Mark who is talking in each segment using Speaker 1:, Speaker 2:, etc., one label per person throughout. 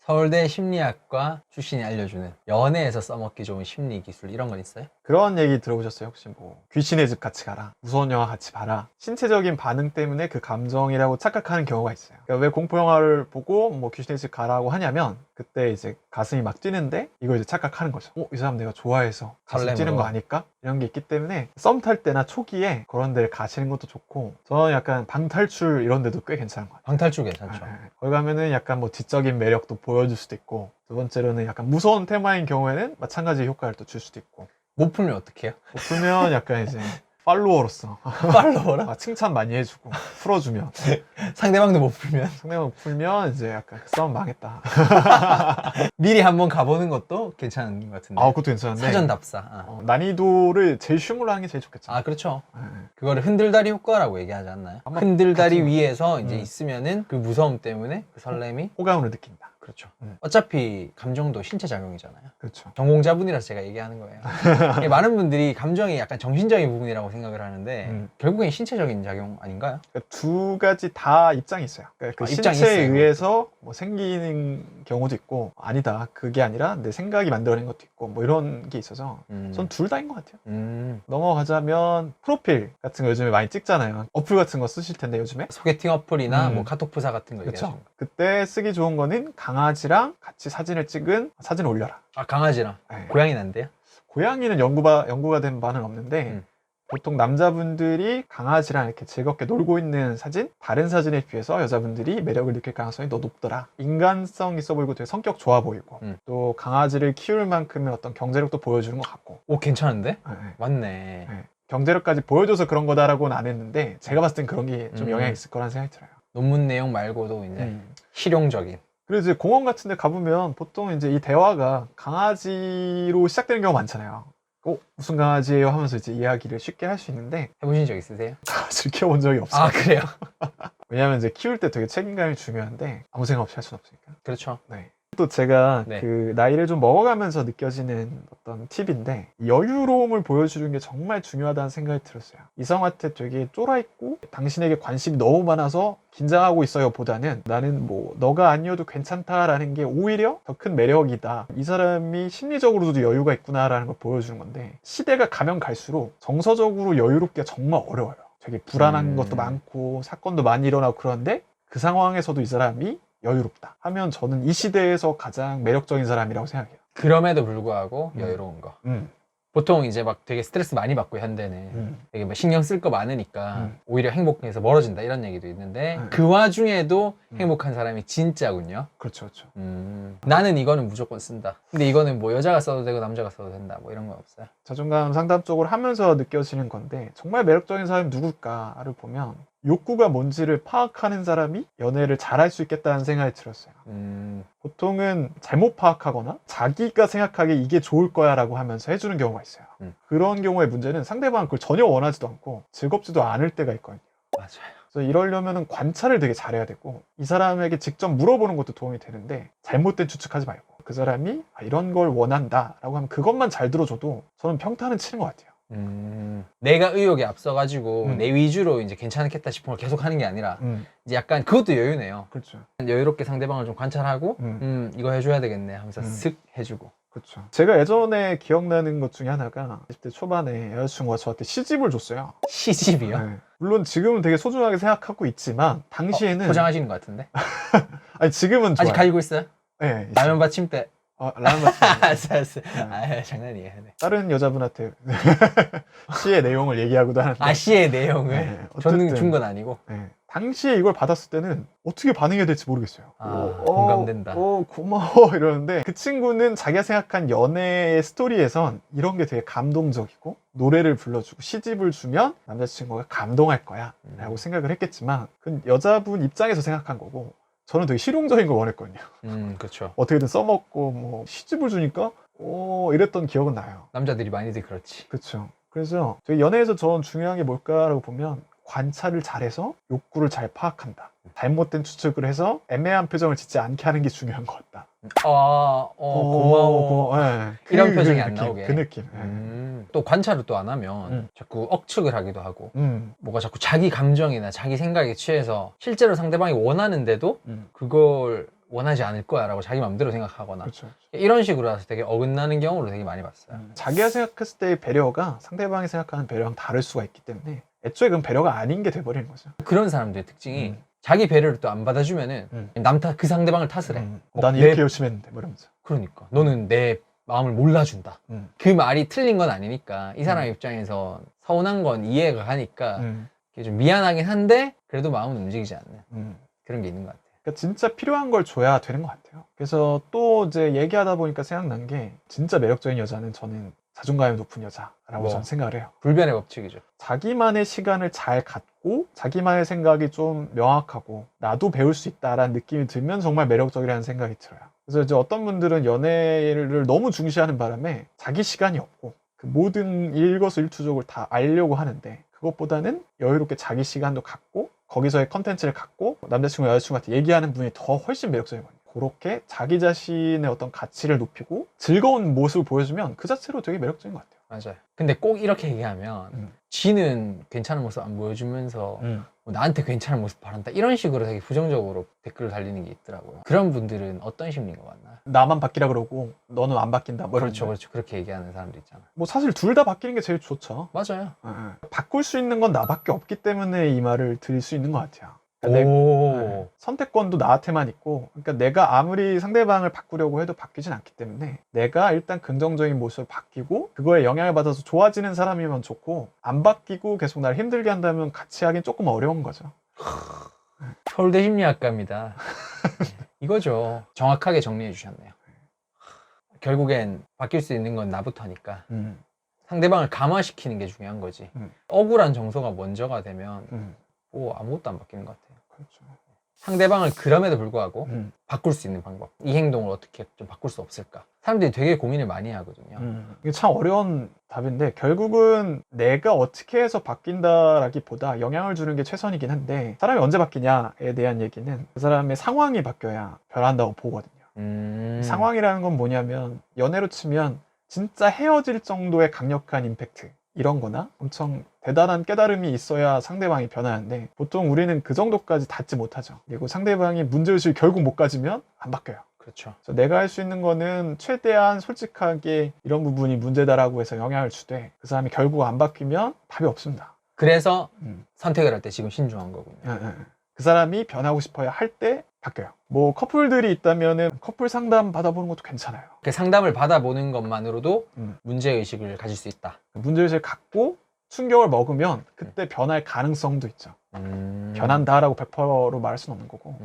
Speaker 1: 서울대 심리학과 출신이 알려주는 연애에서 써먹기 좋은 심리 기술 이런 건 있어요?
Speaker 2: 그런 얘기 들어보셨어요? 혹시 뭐 귀신의 집 같이 가라, 무서운 영화 같이 봐라, 신체적인 반응 때문에 그 감정이라고 착각하는 경우가 있어요. 그러니까 왜 공포 영화를 보고 뭐 귀신의 집 가라고 하냐면 그때 이제 가슴이 막 뛰는데 이걸 이제 착각하는 거죠. 이 사람 내가 좋아해서 가슴
Speaker 1: 설렘으로.
Speaker 2: 뛰는 거 아닐까? 이런 게 있기 때문에 썸 탈 때나 초기에 그런 데를 가시는 것도 좋고, 저는 약간 방탈출 이런 데도 꽤 괜찮은 것 같아요.
Speaker 1: 방탈출 괜찮죠.
Speaker 2: 거기 가면은 약간 뭐 지적인 매력도 보여줄 수도 있고, 두 번째로는 약간 무서운 테마인 경우에는 마찬가지 효과를 또 줄 수도 있고.
Speaker 1: 못 풀면 어떡해요?
Speaker 2: 못 풀면 약간 이제 팔로워로서
Speaker 1: 팔로워라?
Speaker 2: 칭찬 많이 해주고 풀어주면,
Speaker 1: 상대방도 못 풀면
Speaker 2: 상대방 풀면 이제 약간 그 싸움 망했다.
Speaker 1: 미리 한번 가보는 것도 괜찮은 것 같은데.
Speaker 2: 그것도 괜찮은데
Speaker 1: 사전 답사.
Speaker 2: 난이도를 제일 쉬운 걸로 하는 게 제일 좋겠죠.
Speaker 1: 그렇죠.
Speaker 2: 네.
Speaker 1: 그거를 흔들다리 효과라고 얘기하지 않나요?
Speaker 2: 아마
Speaker 1: 흔들다리
Speaker 2: 같은-
Speaker 1: 위에서 이제 있으면은 그 무서움 때문에 그 설렘이.
Speaker 2: 호감을 느낀다.
Speaker 1: 그렇죠. 어차피 감정도 신체 작용이잖아요.
Speaker 2: 그렇죠.
Speaker 1: 전공자분이라서 제가 얘기하는 거예요. 이게 많은 분들이 감정이 약간 정신적인 부분이라고 생각을 하는데 결국엔 신체적인 작용 아닌가요?
Speaker 2: 그러니까 두 가지 다 입장이 있어요. 그러니까 그
Speaker 1: 입장이
Speaker 2: 신체에
Speaker 1: 있어요,
Speaker 2: 의해서 뭐 생기는 경우도 있고, 아니다, 그게 아니라 내 생각이 만들어낸 것도 있고, 뭐 이런 게 있어서 전 둘 다인 것 같아요. 넘어가자면 프로필 같은 거 요즘에 많이 찍잖아요. 어플 같은 거 쓰실 텐데 요즘에.
Speaker 1: 소개팅 어플이나 뭐 카톡 프사 같은 거
Speaker 2: 그렇죠.
Speaker 1: 얘기하시는 거.
Speaker 2: 그때 쓰기 좋은 거는 강아지랑 같이 사진을 찍은 사진을 올려라.
Speaker 1: 강아지랑
Speaker 2: 네.
Speaker 1: 고양이는 안 돼요?
Speaker 2: 고양이는 연구가 된 바는 없는데 보통 남자분들이 강아지랑 이렇게 즐겁게 놀고 있는 사진, 다른 사진에 비해서 여자분들이 매력을 느낄 가능성이 더 높더라. 인간성 있어 보이고 되게 성격 좋아 보이고 또 강아지를 키울 만큼의 어떤 경제력도 보여주는 것 같고.
Speaker 1: 오, 괜찮은데?
Speaker 2: 네.
Speaker 1: 맞네.
Speaker 2: 네. 경제력까지 보여줘서 그런 거다라고는 안 했는데 제가 봤을 땐 그런 게 좀 영향이 있을 거라는 생각이 들어요.
Speaker 1: 논문 내용 말고도 이제 실용적인.
Speaker 2: 그리고 이제 공원 같은 데 가보면 보통 이제 이 대화가 강아지로 시작되는 경우가 많잖아요. 무슨 강아지예요? 하면서 이제 이야기를 쉽게 할 수 있는데
Speaker 1: 해보신 적 있으세요?
Speaker 2: 강아지를 키워본 적이 없어요.
Speaker 1: 그래요?
Speaker 2: 왜냐면 이제 키울 때 되게 책임감이 중요한데 아무 생각 없이 할 수는 없으니까.
Speaker 1: 그렇죠.
Speaker 2: 네. 또 제가
Speaker 1: 네.
Speaker 2: 그 나이를 좀 먹어가면서 느껴지는 어떤 팁인데, 여유로움을 보여주는 게 정말 중요하다는 생각이 들었어요. 이성한테 되게 쫄아있고 당신에게 관심이 너무 많아서 긴장하고 있어요 보다는, 나는 뭐 너가 아니어도 괜찮다라는 게 오히려 더 큰 매력이다, 이 사람이 심리적으로도 여유가 있구나라는 걸 보여주는 건데, 시대가 가면 갈수록 정서적으로 여유롭기가 정말 어려워요. 되게 불안한 것도 많고 사건도 많이 일어나고, 그런데 그 상황에서도 이 사람이 여유롭다 하면 저는 이 시대에서 가장 매력적인 사람이라고 생각해요.
Speaker 1: 그럼에도 불구하고 여유로운 거. 보통 이제 막 되게 스트레스 많이 받고 현대는 되게 막 신경 쓸 거 많으니까 오히려 행복해서 멀어진다 이런 얘기도 있는데 그 와중에도 행복한 사람이 진짜군요.
Speaker 2: 그렇죠, 그렇죠.
Speaker 1: 나는 이거는 무조건 쓴다. 근데 이거는 뭐 여자가 써도 되고 남자가 써도 된다 뭐 이런 건 없어요.
Speaker 2: 자존감 상담 쪽으로 하면서 느껴지는 건데, 정말 매력적인 사람이 누굴까를 보면 욕구가 뭔지를 파악하는 사람이 연애를 잘할 수 있겠다는 생각이 들었어요. 보통은 잘못 파악하거나 자기가 생각하기에 이게 좋을 거야 라고 하면서 해주는 경우가 있어요. 그런 경우의 문제는 상대방은 그걸 전혀 원하지도 않고 즐겁지도 않을 때가 있거든요.
Speaker 1: 맞아요.
Speaker 2: 그래서 이러려면 관찰을 되게 잘해야 되고, 이 사람에게 직접 물어보는 것도 도움이 되는데 잘못된 추측하지 말고 그 사람이 이런 걸 원한다 라고 하면 그것만 잘 들어줘도 저는 평타는 치는 것 같아요.
Speaker 1: 내가 의욕에 앞서가지고 내 위주로 이제 괜찮겠다 싶은 걸 계속 하는 게 아니라 이제 약간 그것도 여유네요.
Speaker 2: 그렇죠.
Speaker 1: 여유롭게 상대방을 좀 관찰하고 이거 해줘야 되겠네 하면서 슥 해주고.
Speaker 2: 그렇죠. 제가 예전에 기억나는 것 중에 하나가 20대 초반에 여자친구가 저한테 시집을 줬어요.
Speaker 1: 시집이요?
Speaker 2: 네. 물론 지금은 되게 소중하게 생각하고 있지만 당시에는
Speaker 1: 포장하시는 것 같은데?
Speaker 2: 아니 지금은 좋아요.
Speaker 1: 아직 가지고 있어요?
Speaker 2: 네,
Speaker 1: 라면 받침대.
Speaker 2: 라면 받침대.
Speaker 1: 알았어. 장난이에요. 네.
Speaker 2: 다른 여자분한테 시의 내용을 얘기하고도 하는데
Speaker 1: 시의 내용을
Speaker 2: 네,
Speaker 1: 저는 준 건 아니고.
Speaker 2: 네. 당시에 이걸 받았을 때는 어떻게 반응해야 될지 모르겠어요.
Speaker 1: 공감된다.
Speaker 2: 고마워 이러는데, 그 친구는 자기가 생각한 연애의 스토리에선 이런 게 되게 감동적이고, 노래를 불러주고 시집을 주면 남자친구가 감동할 거야 라고 생각을 했겠지만, 그 여자분 입장에서 생각한 거고, 저는 되게 실용적인 걸 원했거든요.
Speaker 1: 그렇죠.
Speaker 2: 어떻게든 써먹고 뭐 시집을 주니까 이랬던 기억은 나요.
Speaker 1: 남자들이 많이들 그렇지.
Speaker 2: 그렇죠. 그래서 저희 연애에서 전 중요한 게 뭘까라고 보면, 관찰을 잘해서 욕구를 잘 파악한다. 잘못된 추측을 해서 애매한 표정을 짓지 않게 하는 게 중요한 것 같다.
Speaker 1: 고마워.
Speaker 2: 네.
Speaker 1: 이런 표정이 안
Speaker 2: 느낌,
Speaker 1: 나오게.
Speaker 2: 그 느낌.
Speaker 1: 또 관찰을 또 안 하면 자꾸 억측을 하기도 하고, 뭐가 자꾸 자기 감정이나 자기 생각에 취해서 실제로 상대방이 원하는데도 그걸 원하지 않을 거야 라고 자기 마음대로 생각하거나
Speaker 2: 그렇죠.
Speaker 1: 이런 식으로 해서 되게 어긋나는 경우를 되게 많이 봤어요.
Speaker 2: 자기가 생각했을 때의 배려가 상대방이 생각하는 배려랑 다를 수가 있기 때문에 애초에 그건 배려가 아닌 게 돼버리는 거죠.
Speaker 1: 그런 사람들의 특징이 자기 배려를 또 안 받아주면은 그 상대방을 탓을 해.
Speaker 2: 난 이렇게 열심히 했는데 뭐 이러면서.
Speaker 1: 그러니까 너는 내 마음을 몰라준다. 그 말이 틀린 건 아니니까 이 사람 입장에서 서운한 건 이해가 가니까 이게 좀 미안하긴 한데 그래도 마음은 움직이지 않는 그런 게 있는 것 같아요.
Speaker 2: 그러니까 진짜 필요한 걸 줘야 되는 것 같아요. 그래서 또 이제 얘기하다 보니까 생각난 게 진짜 매력적인 여자는 저는 자존감이 높은 여자라고 저는 생각을 해요.
Speaker 1: 불변의 법칙이죠.
Speaker 2: 자기만의 시간을 잘 갖고 자기만의 생각이 좀 명확하고 나도 배울 수 있다라는 느낌이 들면 정말 매력적이라는 생각이 들어요. 그래서 이제 어떤 분들은 연애를 너무 중시하는 바람에 자기 시간이 없고 그 모든 일거수일투족을 다 알려고 하는데 그것보다는 여유롭게 자기 시간도 갖고 거기서의 컨텐츠를 갖고 남자친구 여자친구한테 얘기하는 분이 더 훨씬 매력적이거든요. 그렇게 자기 자신의 어떤 가치를 높이고 즐거운 모습을 보여주면 그 자체로 되게 매력적인 것 같아요.
Speaker 1: 맞아요. 근데 꼭 이렇게 얘기하면 지는 괜찮은 모습 안 보여주면서 뭐 나한테 괜찮은 모습 바란다 이런 식으로 되게 부정적으로 댓글을 달리는 게 있더라고요. 그런 분들은 어떤 심리인 것 같나요?
Speaker 2: 나만 바뀌라 그러고 너는 안 바뀐다. 뭐
Speaker 1: 그렇죠, 그렇죠. 그렇게 얘기하는 사람들 있잖아요.
Speaker 2: 뭐 사실 둘 다 바뀌는 게 제일 좋죠.
Speaker 1: 맞아요.
Speaker 2: 바꿀 수 있는 건 나밖에 없기 때문에 이 말을 드릴 수 있는 것 같아요. 선택권도 나한테만 있고, 그러니까 내가 아무리 상대방을 바꾸려고 해도 바뀌진 않기 때문에 내가 일단 긍정적인 모습을 바뀌고 그거에 영향을 받아서 좋아지는 사람이면 좋고 안 바뀌고 계속 날 힘들게 한다면 같이 하긴 조금 어려운 거죠.
Speaker 1: 서울대 심리학과입니다. 이거죠. 정확하게 정리해 주셨네요. 결국엔 바뀔 수 있는 건 나부터니까 상대방을 감화시키는 게 중요한 거지. 억울한 정서가 먼저가 되면 뭐 아무것도 안 바뀌는 것 같아요.
Speaker 2: 그렇죠.
Speaker 1: 상대방을 그럼에도 불구하고 바꿀 수 있는 방법, 이 행동을 어떻게 좀 바꿀 수 없을까? 사람들이 되게 고민을 많이 하거든요.
Speaker 2: 이게 참 어려운 답인데 결국은 내가 어떻게 해서 바뀐다라기보다 영향을 주는 게 최선이긴 한데 사람이 언제 바뀌냐에 대한 얘기는 그 사람의 상황이 바뀌어야 변한다고 보거든요. 상황이라는 건 뭐냐면 연애로 치면 진짜 헤어질 정도의 강력한 임팩트 이런 거나 엄청 대단한 깨달음이 있어야 상대방이 변하는데 보통 우리는 그 정도까지 닿지 못하죠. 그리고 상대방이 문제의식을 결국 못 가지면 안 바뀌어요.
Speaker 1: 그렇죠.
Speaker 2: 그래서 내가 할 수 있는 거는 최대한 솔직하게 이런 부분이 문제다라고 해서 영향을 주되 그 사람이 결국 안 바뀌면 답이 없습니다.
Speaker 1: 그래서 선택을 할 때 지금 신중한 거군요.
Speaker 2: 그 사람이 변하고 싶어야 할 때 바뀌어요. 뭐 커플들이 있다면은 커플 상담 받아보는 것도 괜찮아요.
Speaker 1: 그 상담을 받아보는 것만으로도 문제의식을 가질 수 있다.
Speaker 2: 문제의식을 갖고 충격을 먹으면 그때 변할 가능성도 있죠. 변한다라고 100%로 말할 수는 없는 거고.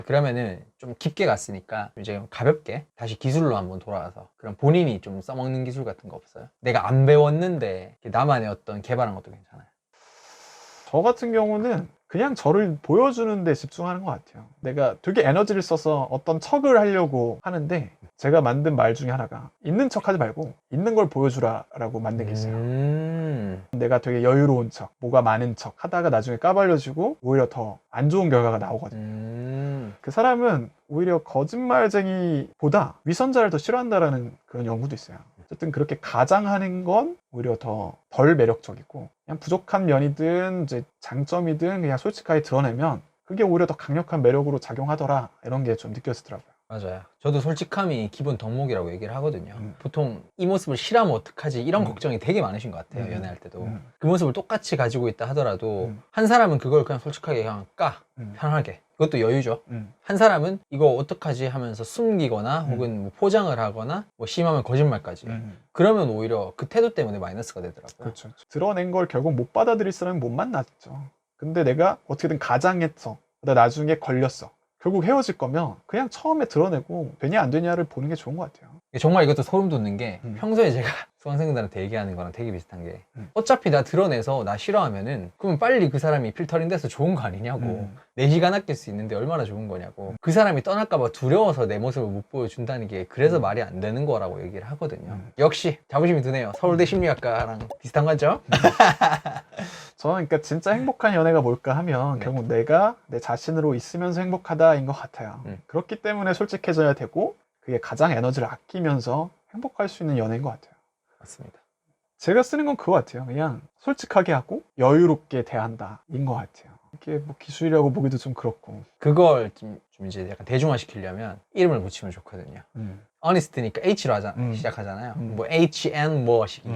Speaker 1: 그러면은 좀 깊게 갔으니까 이제 가볍게 다시 기술로 한번 돌아와서 그럼 본인이 좀 써먹는 기술 같은 거 없어요? 내가 안 배웠는데 나만의 어떤 개발한 것도 괜찮아요.
Speaker 2: 저 같은 경우는 그냥 저를 보여주는 데 집중하는 것 같아요. 내가 되게 에너지를 써서 어떤 척을 하려고 하는데 제가 만든 말 중에 하나가 있는 척 하지 말고 있는 걸 보여주라 라고 만든 게 있어요. 내가 되게 여유로운 척, 뭐가 많은 척 하다가 나중에 까발려지고 오히려 더 안 좋은 결과가 나오거든요. 그 사람은 오히려 거짓말쟁이보다 위선자를 더 싫어한다라는 그런 연구도 있어요. 어쨌든 그렇게 가장하는 건 오히려 더 덜 매력적이고 그냥 부족한 면이든 이제 장점이든 그냥 솔직하게 드러내면 그게 오히려 더 강력한 매력으로 작용하더라 이런 게 좀 느껴지더라고요.
Speaker 1: 맞아요. 저도 솔직함이 기본 덕목이라고 얘기를 하거든요. 보통 이 모습을 싫어하면 어떡하지 이런 걱정이 되게 많으신 것 같아요. 연애할 때도. 그 모습을 똑같이 가지고 있다 하더라도 한 사람은 그걸 그냥 솔직하게 그냥 편하게. 그것도 여유죠. 한 사람은 이거 어떡하지 하면서 숨기거나 혹은 뭐 포장을 하거나 뭐 심하면 거짓말까지. 그러면 오히려 그 태도 때문에 마이너스가 되더라고요.
Speaker 2: 그렇죠. 드러낸 걸 결국 못 받아들일 사람은 못 만났죠. 근데 내가 어떻게든 가장했어. 나중에 걸렸어. 결국 헤어질 거면 그냥 처음에 드러내고 되냐 안 되냐를 보는 게 좋은 것 같아요.
Speaker 1: 정말 이것도 소름 돋는 게 평소에 제가 수강생들한테 얘기하는 거랑 되게 비슷한 게 어차피 나 드러내서 나 싫어하면은 그러면 빨리 그 사람이 필터링 돼서 좋은 거 아니냐고. 내 시간 아낄 수 있는데 얼마나 좋은 거냐고. 그 사람이 떠날까 봐 두려워서 내 모습을 못 보여준다는 게 그래서 말이 안 되는 거라고 얘기를 하거든요. 역시 자부심이 드네요. 서울대 심리학과랑 비슷한 거죠?
Speaker 2: 저는 그러니까 진짜 행복한 연애가 뭘까 하면 결국 내가 내 자신으로 있으면서 행복하다인 것 같아요. 그렇기 때문에 솔직해져야 되고 그게 가장 에너지를 아끼면서 행복할 수 있는 연애인 것 같아요.
Speaker 1: 맞습니다.
Speaker 2: 제가 쓰는 건 그거 같아요. 그냥 솔직하게 하고 여유롭게 대한다인 것 같아요. 이게 뭐 기술이라고 보기도 좀 그렇고.
Speaker 1: 그걸 좀 좀 이제 약간 대중화시키려면 이름을 붙이면 좋거든요. honest니까 H로 시작하잖아요. 뭐 HN 뭐시기.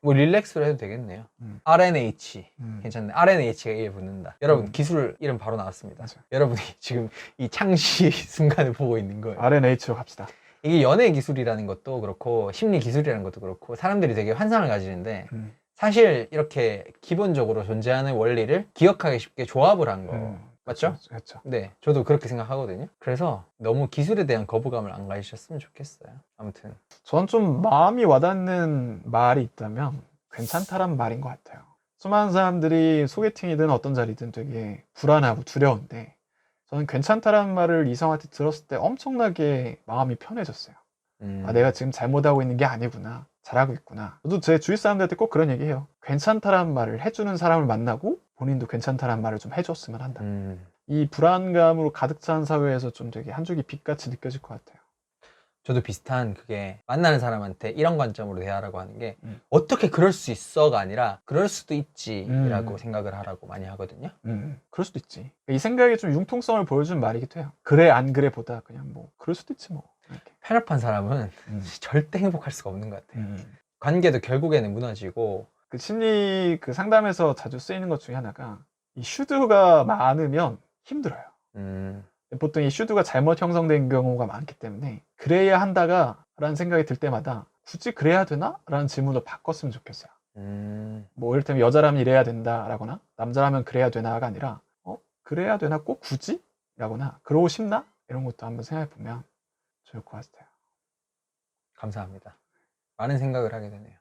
Speaker 1: 뭐 릴렉스로 해도 되겠네요. RNH 괜찮네. RNH가 A에 붙는다. 여러분 기술 이름 바로 나왔습니다.
Speaker 2: 맞아요.
Speaker 1: 여러분이 지금 이 창시 순간을 보고 있는 거예요.
Speaker 2: RNH로 갑시다.
Speaker 1: 이게 연애 기술이라는 것도 그렇고 심리 기술이라는 것도 그렇고 사람들이 되게 환상을 가지는데 사실 이렇게 기본적으로 존재하는 원리를 기억하기 쉽게 조합을 한 거 맞죠?
Speaker 2: 그렇죠.
Speaker 1: 네, 저도 그렇게 생각하거든요. 그래서 너무 기술에 대한 거부감을 안 가지셨으면 좋겠어요. 아무튼
Speaker 2: 저는 좀 마음이 와닿는 말이 있다면 괜찮다란 말인 것 같아요. 수많은 사람들이 소개팅이든 어떤 자리든 되게 불안하고 두려운데 저는 괜찮다란 말을 이성한테 들었을 때 엄청나게 마음이 편해졌어요. 아, 내가 지금 잘못하고 있는 게 아니구나. 잘하고 있구나. 저도 제 주위 사람들한테 꼭 그런 얘기해요. 괜찮다란 말을 해주는 사람을 만나고 본인도 괜찮다란 말을 좀 해줬으면 한다. 이 불안감으로 가득 찬 사회에서 좀 되게 한 줄기 빛같이 느껴질 것 같아요.
Speaker 1: 저도 비슷한 그게 만나는 사람한테 이런 관점으로 대하라고 하는 게 어떻게 그럴 수 있어가 아니라 그럴 수도 있지라고 생각을 하라고 많이 하거든요.
Speaker 2: 그럴 수도 있지. 이 생각에 좀 융통성을 보여주는 말이기도 해요. 그래 안 그래 보다 그냥 뭐 그럴 수도 있지 뭐. 이렇게.
Speaker 1: 편협한 사람은 절대 행복할 수가 없는 것 같아요. 관계도 결국에는 무너지고
Speaker 2: 그 심리 그 상담에서 자주 쓰이는 것 중에 하나가 이 슈드가 많으면 힘들어요. 보통 이 슈드가 잘못 형성된 경우가 많기 때문에 그래야 한다가 라는 생각이 들 때마다 굳이 그래야 되나? 라는 질문으로 바꿨으면 좋겠어요. 뭐 이를테면 여자라면 이래야 된다 라거나 남자라면 그래야 되나가 아니라 그래야 되나 꼭 굳이? 라거나 그러고 싶나? 이런 것도 한번 생각해 보면 좋을 것 같아요.
Speaker 1: 감사합니다. 많은 생각을 하게 되네요.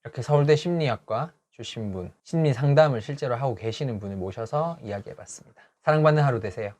Speaker 1: 이렇게 서울대 심리학과 출신 분, 심리 상담을 실제로 하고 계시는 분을 모셔서 이야기해 봤습니다. 사랑받는 하루 되세요.